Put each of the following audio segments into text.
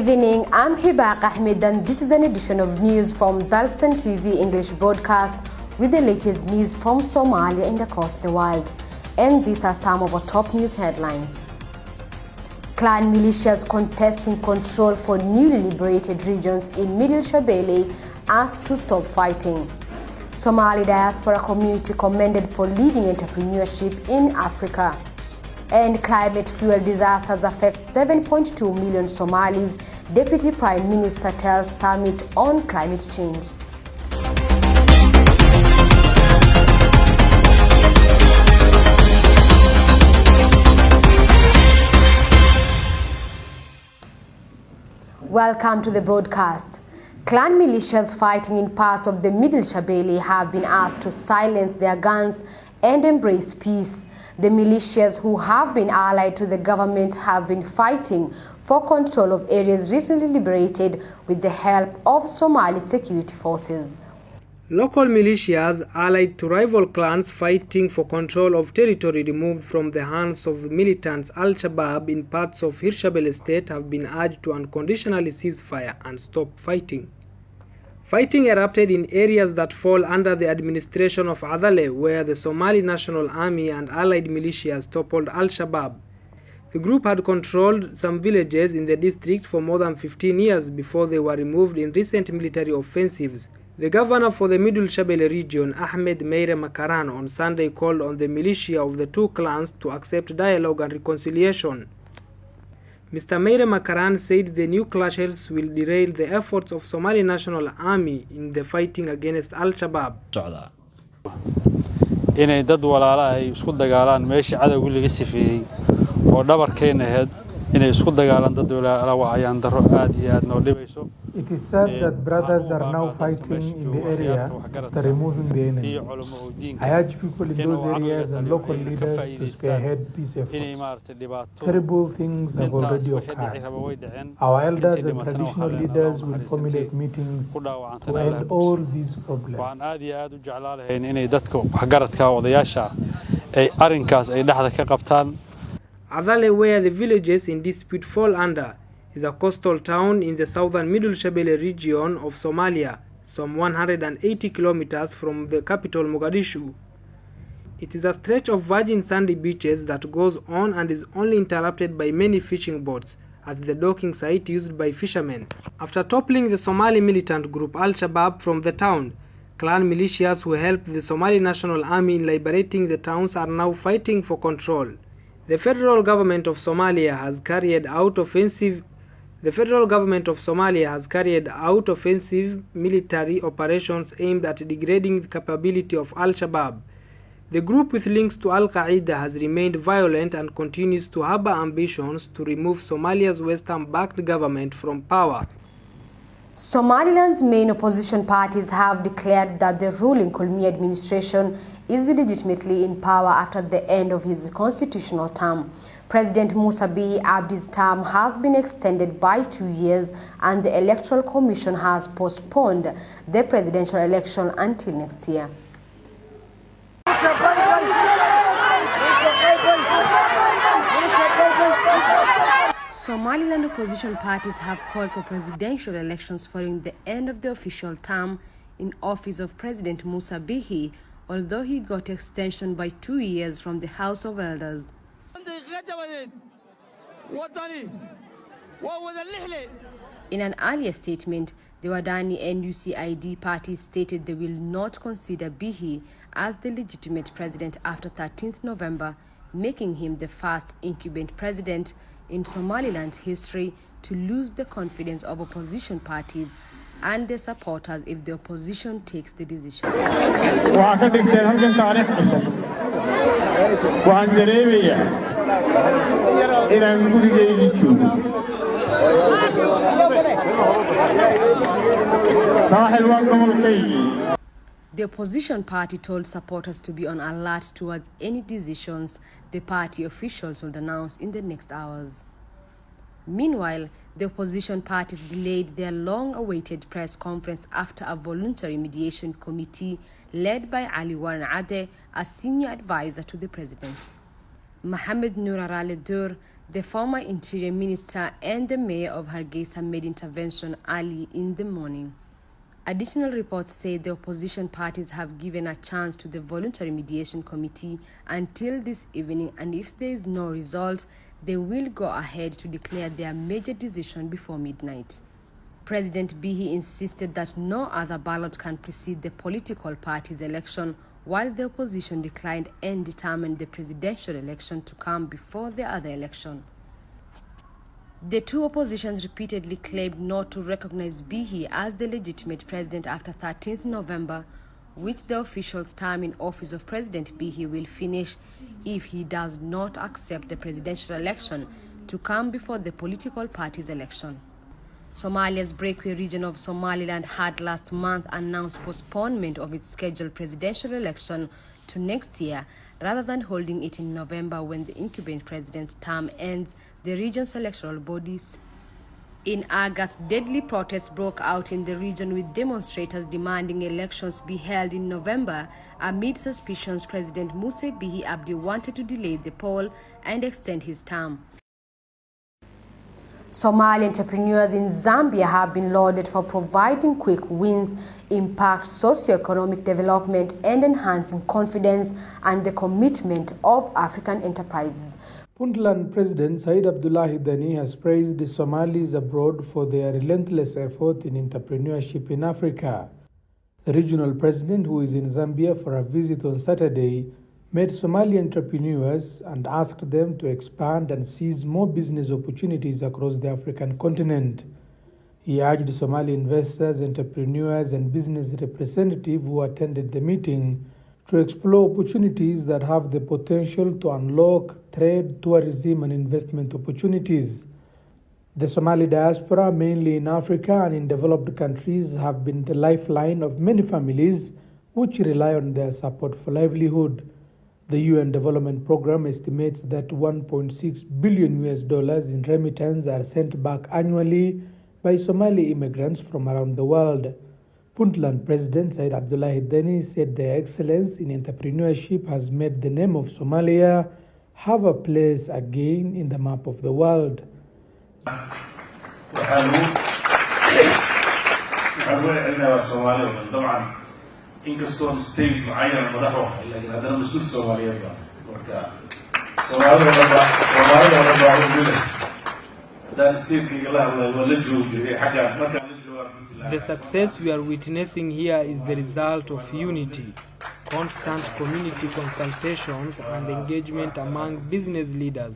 evening, I'm Hibaq Ahmed and this is an edition of news from Dalsan TV English broadcast with the latest news from Somalia and across the world. And these are some of our top news headlines. Clan militias contesting control for newly liberated regions in Middle Shabelle asked to stop fighting. Somali diaspora community commended for leading entrepreneurship in Africa. And climate fuel disasters affect 7.2 million Somalis, Deputy Prime Minister tells summit on climate change. Welcome to the broadcast. Clan militias fighting in parts of the Middle Shabelle have been asked to silence their guns and embrace peace. The militias who have been allied to the government have been fighting for control of areas recently liberated with the help of Somali security forces. Local militias allied to rival clans fighting for control of territory removed from the hands of militant Al-Shabaab in parts of Hirshabelle state have been urged to unconditionally cease fire and stop fighting. Fighting erupted in areas that fall under the administration of Adale, where the Somali National Army and allied militias toppled Al-Shabaab. The group had controlled some villages in the district for more than 15 years before they were removed in recent military offensives. The governor for the Middle Shabelle region, Ahmed Meire Makaran, on Sunday called on the militia of the two clans to accept dialogue and reconciliation. Mr. Meire Makaran said the new clashes will derail the efforts of Somali National Army in the fighting against Al-Shabaab. inay dad walaala ay isku dagaalaan meeshii cadawga laga sifeeyay oo dhabarkeena ahayd inay isku dagaalaan dad walaala waa ayaan daro aad iyo aad noo dhibayso. It is said that brothers are now fighting in the area after removing the enemy. I urge people in those areas and local leaders to spearhead peace efforts. Terrible things have already occurred. Our elders and traditional leaders will formulate meetings to end all these problems. Adale, where the villages in dispute fall under, is a coastal town in the southern Middle Shabelle region of Somalia, some 180 kilometers from the capital Mogadishu. It is a stretch of virgin sandy beaches that goes on and is only interrupted by many fishing boats at the docking site used by fishermen. After toppling the Somali militant group Al-Shabaab from the town, clan militias who helped the Somali National Army in liberating the towns are now fighting for control. The federal government of Somalia has carried out offensive military operations aimed at degrading the capability of Al-Shabaab. The group with links to Al-Qaeda has remained violent and continues to harbor ambitions to remove Somalia's Western-backed government from power. Somaliland's main opposition parties have declared that the ruling Kulmi administration is illegitimately in power after the end of his constitutional term. President Musa Bihi Abdi's term has been extended by 2 years and the Electoral Commission has postponed the presidential election until next year. Somaliland opposition parties have called for presidential elections following the end of the official term in office of President Musa Bihi, although he got extension by 2 years from the House of Elders. In an earlier statement, the Wadani NUCID party stated they will not consider Bihi as the legitimate president after 13th November, making him the first incumbent president in Somaliland's history to lose the confidence of opposition parties and their supporters if the opposition takes the decision. The opposition party told supporters to be on alert towards any decisions the party officials would announce in the next hours. Meanwhile, the opposition parties delayed their long-awaited press conference after a voluntary mediation committee led by Ali Warren Ade, a senior advisor to the president. Mohamed Noor Dur, the former interior minister and the mayor of Hargeisa, made intervention early in the morning. Additional reports say the opposition parties have given a chance to the voluntary mediation committee until this evening, and if there is no result, they will go ahead to declare their major decision before midnight. President Bihi insisted that no other ballot can precede the political party's election, while the opposition declined and determined the presidential election to come before the other election. The two oppositions repeatedly claimed not to recognize Bihi as the legitimate president after 13th November, which the official's term in office of President Bihi will finish if he does not accept the presidential election to come before the political party's election. Somalia's breakaway region of Somaliland had last month announced postponement of its scheduled presidential election to next year, rather than holding it in November when the incumbent president's term ends, the region's electoral bodies. In August, deadly protests broke out in the region, with demonstrators demanding elections be held in November amid suspicions President Muse Bihi Abdi wanted to delay the poll and extend his term. Somali entrepreneurs in Zambia have been lauded for providing quick wins, impact socio-economic development, and enhancing confidence and the commitment of African enterprises. Puntland President Said Abdullahi Dani has praised the Somalis abroad for their relentless effort in entrepreneurship in Africa. The regional president, who is in Zambia for a visit on Saturday, met Somali entrepreneurs and asked them to expand and seize more business opportunities across the African continent. He urged Somali investors, entrepreneurs, and business representatives who attended the meeting to explore opportunities that have the potential to unlock trade, tourism, and investment opportunities. The Somali diaspora, mainly in Africa and in developed countries, have been the lifeline of many families which rely on their support for livelihood. The UN Development Program estimates that $1.6 billion in remittance are sent back annually by Somali immigrants from around the world. Puntland President Said Abdullahi Dani said their excellence in entrepreneurship has made the name of Somalia have a place again in the map of the world. inkastoo state معين madax wax laakiin hadana mas'uul Soomaaliyeed marka Soomaalida state la joojiray xagga marka la joogo. The success we are witnessing here is the result of unity, constant community consultations, and engagement among business leaders.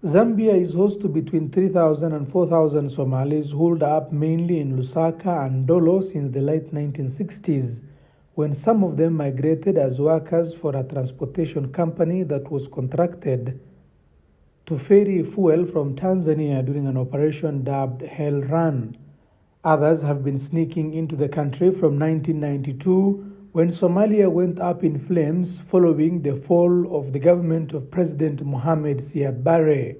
Zambia is host to between 3,000 and 4,000 Somalis holed up mainly in Lusaka and Dolo since the late 1960s, when some of them migrated as workers for a transportation company that was contracted to ferry fuel from Tanzania during an operation dubbed Hell Run. Others have been sneaking into the country from 1992, when Somalia went up in flames following the fall of the government of President Mohamed Siad Barre.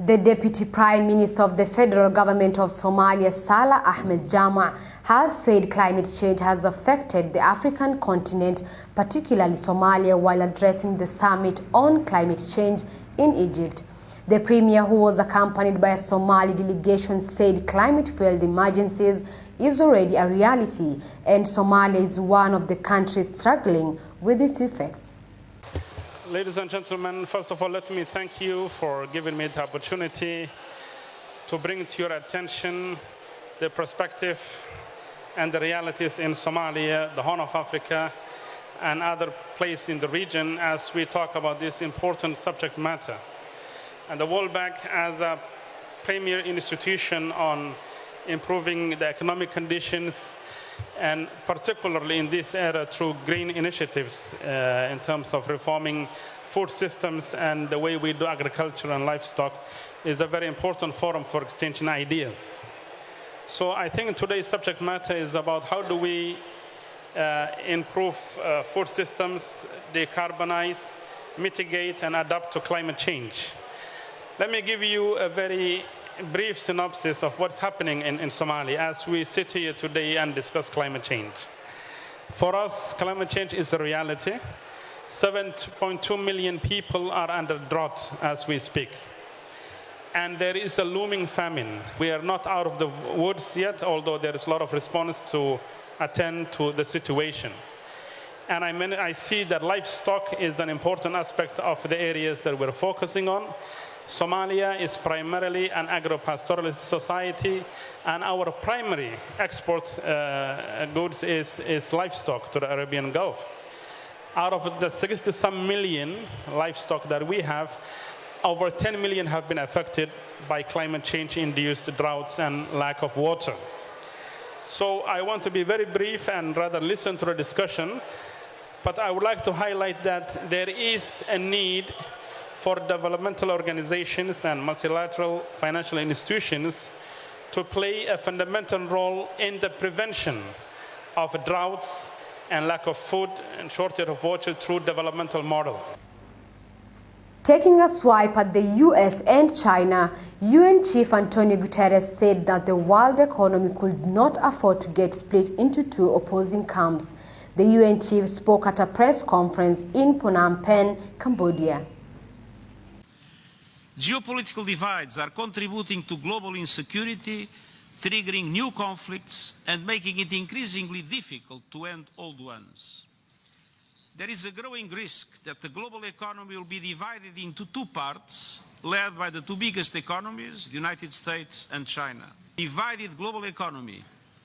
The Deputy Prime Minister of the Federal Government of Somalia, Salah Ahmed Jama, has said climate change has affected the African continent, particularly Somalia, while addressing the summit on climate change in Egypt. The Premier, who was accompanied by a Somali delegation, said climate-fueled emergencies is already a reality, and Somalia is one of the countries struggling with its effects. Ladies and gentlemen, first of all, let me thank you for giving me the opportunity to bring to your attention the perspective and the realities in Somalia, the Horn of Africa, and other places in the region as we talk about this important subject matter. And the World Bank, as a premier institution on improving the economic conditions, and particularly in this era through green initiatives in terms of reforming food systems and the way we do agriculture and livestock, is a very important forum for exchanging ideas. So I think today's subject matter is about how do we improve food systems, decarbonize, mitigate, and adapt to climate change. Let me give you a very brief synopsis of what's happening in Somalia as we sit here today and discuss climate change. For us, climate change is a reality. 7.2 million people are under drought as we speak. And there is a looming famine. We are not out of the woods yet, although there is a lot of response to attend to the situation. And I see that livestock is an important aspect of the areas that we're focusing on. Somalia is primarily an agro-pastoralist society, and our primary export goods is livestock to the Arabian Gulf. Out of the 60-some million livestock that we have, over 10 million have been affected by climate change-induced droughts and lack of water. So I want to be very brief and rather listen to the discussion, but I would like to highlight that there is a need for developmental organizations and multilateral financial institutions to play a fundamental role in the prevention of droughts and lack of food and shortage of water through developmental model. Taking a swipe at the US and China, UN Chief Antonio Guterres said that the world economy could not afford to get split into two opposing camps. The UN chief spoke at a press conference in Phnom Penh, Cambodia. Geopolitical divides are contributing to global insecurity, triggering new conflicts and making it increasingly difficult to end old ones. There is a growing risk that the global economy will be divided into two parts, led by the two biggest economies, the United States and China. Divided global economy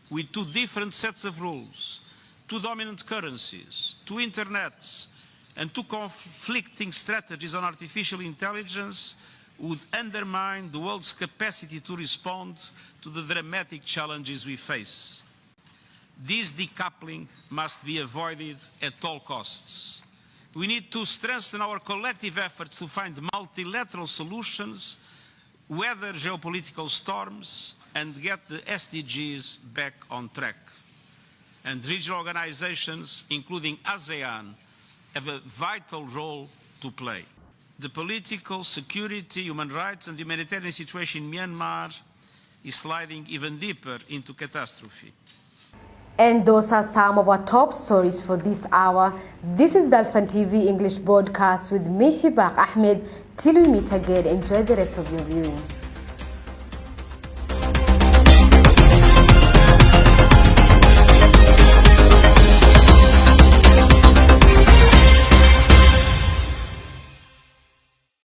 with two different sets of rules, two dominant currencies, two internets, and two conflicting strategies on artificial intelligence would undermine the world's capacity to respond to the dramatic challenges we face. This decoupling must be avoided at all costs. We need to strengthen our collective efforts to find multilateral solutions, weather geopolitical storms, and get the SDGs back on track. And regional organizations, including ASEAN, have a vital role to play. The political, security, human rights, and humanitarian situation in Myanmar is sliding even deeper into catastrophe. And those are some of our top stories for this hour. This is Dalsan TV English broadcast with me, Hibak Ahmed. Till we meet again, enjoy the rest of your viewing.